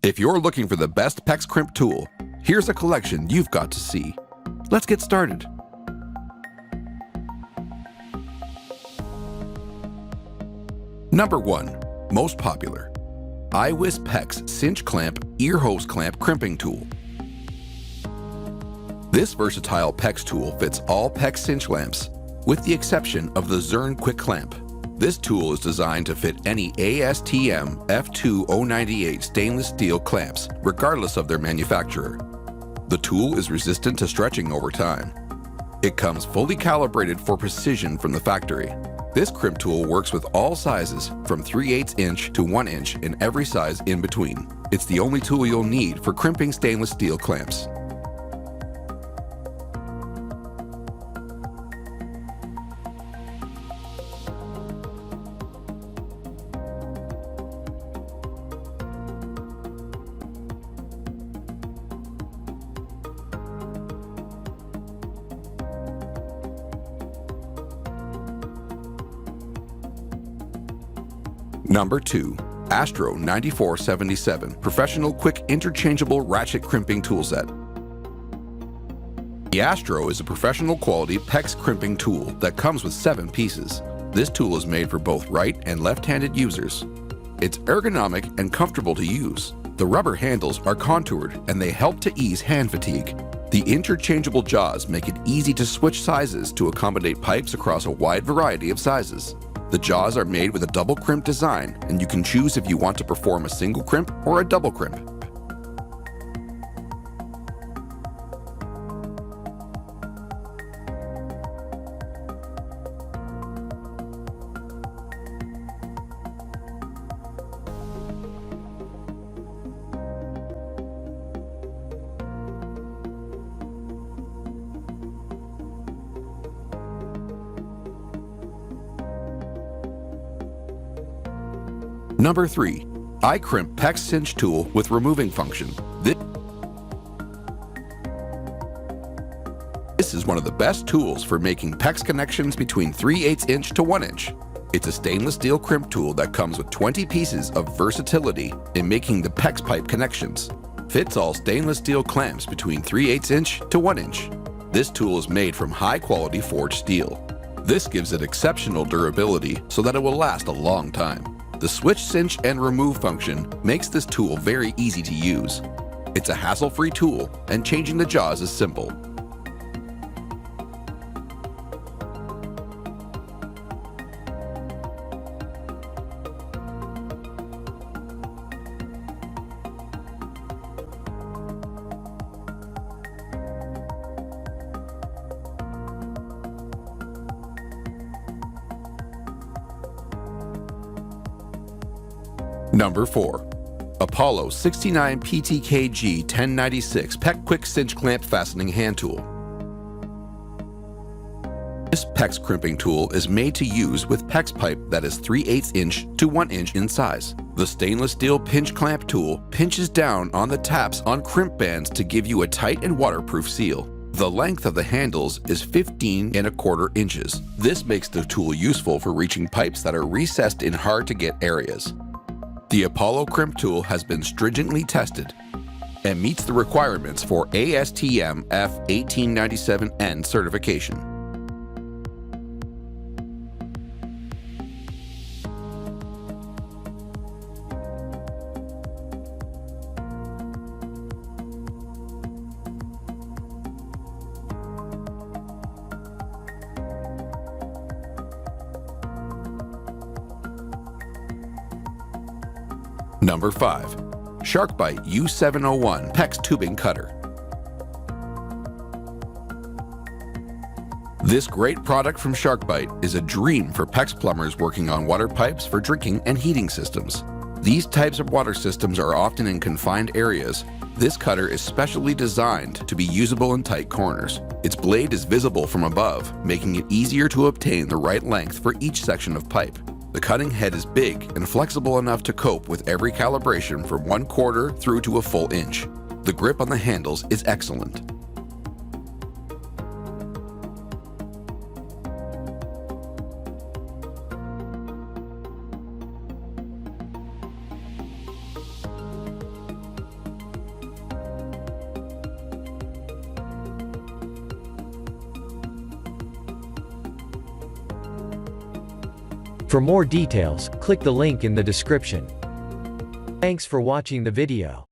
If you're looking for the best PEX Crimp tool, here's a collection you've got to see. Let's get started. Number 1. Most popular. IWISS PEX Cinch Clamp Ear Hose Clamp Crimping Tool. This versatile PEX tool fits all PEX cinch lamps, with the exception of the Zern Quick Clamp. This tool is designed to fit any ASTM F2098 stainless steel clamps, regardless of their manufacturer. The tool is resistant to stretching over time. It comes fully calibrated for precision from the factory. This crimp tool works with all sizes from 3/8 inch to 1 inch and every size in between. It's the only tool you'll need for crimping stainless steel clamps. Number 2. Astro 9477 Professional Quick Interchangeable Ratchet Crimping Tool Set. The Astro is a professional quality PEX crimping tool that comes with 7 pieces. This tool is made for both right and left-handed users. It's ergonomic and comfortable to use. The rubber handles are contoured and they help to ease hand fatigue. The interchangeable jaws make it easy to switch sizes to accommodate pipes across a wide variety of sizes. The jaws are made with a double crimp design, and you can choose if you want to perform a single crimp or a double crimp. Number 3. ICrimp PEX Cinch Tool with removing function. This is one of the best tools for making PEX connections between 3/8 inch to 1 inch. It's a stainless steel crimp tool that comes with 20 pieces of versatility in making the PEX pipe connections. Fits all stainless steel clamps between 3/8 inch to 1 inch. This tool is made from high quality forged steel. This gives it exceptional durability so that it will last a long time. The switch, cinch, and remove function makes this tool very easy to use. It's a hassle-free tool, and changing the jaws is simple. Number 4. Apollo 69 PTKG 1096 PEX Quick Cinch Clamp Fastening Hand Tool. This PEX crimping tool is made to use with PEX pipe that is 3/8 inch to 1 inch in size. The stainless steel pinch clamp tool pinches down on the taps on crimp bands to give you a tight and waterproof seal. The length of the handles is 15¼ inches. This makes the tool useful for reaching pipes that are recessed in hard-to-get areas. The Apollo crimp tool has been stringently tested and meets the requirements for ASTM F1897N certification. Number 5. SharkBite U701 PEX Tubing Cutter. This great product from SharkBite is a dream for PEX plumbers working on water pipes for drinking and heating systems. These types of water systems are often in confined areas. This cutter is specially designed to be usable in tight corners. Its blade is visible from above, making it easier to obtain the right length for each section of pipe. The cutting head is big and flexible enough to cope with every calibration from 1/4 through to a full inch. The grip on the handles is excellent. For more details, click the link in the description. Thanks for watching the video.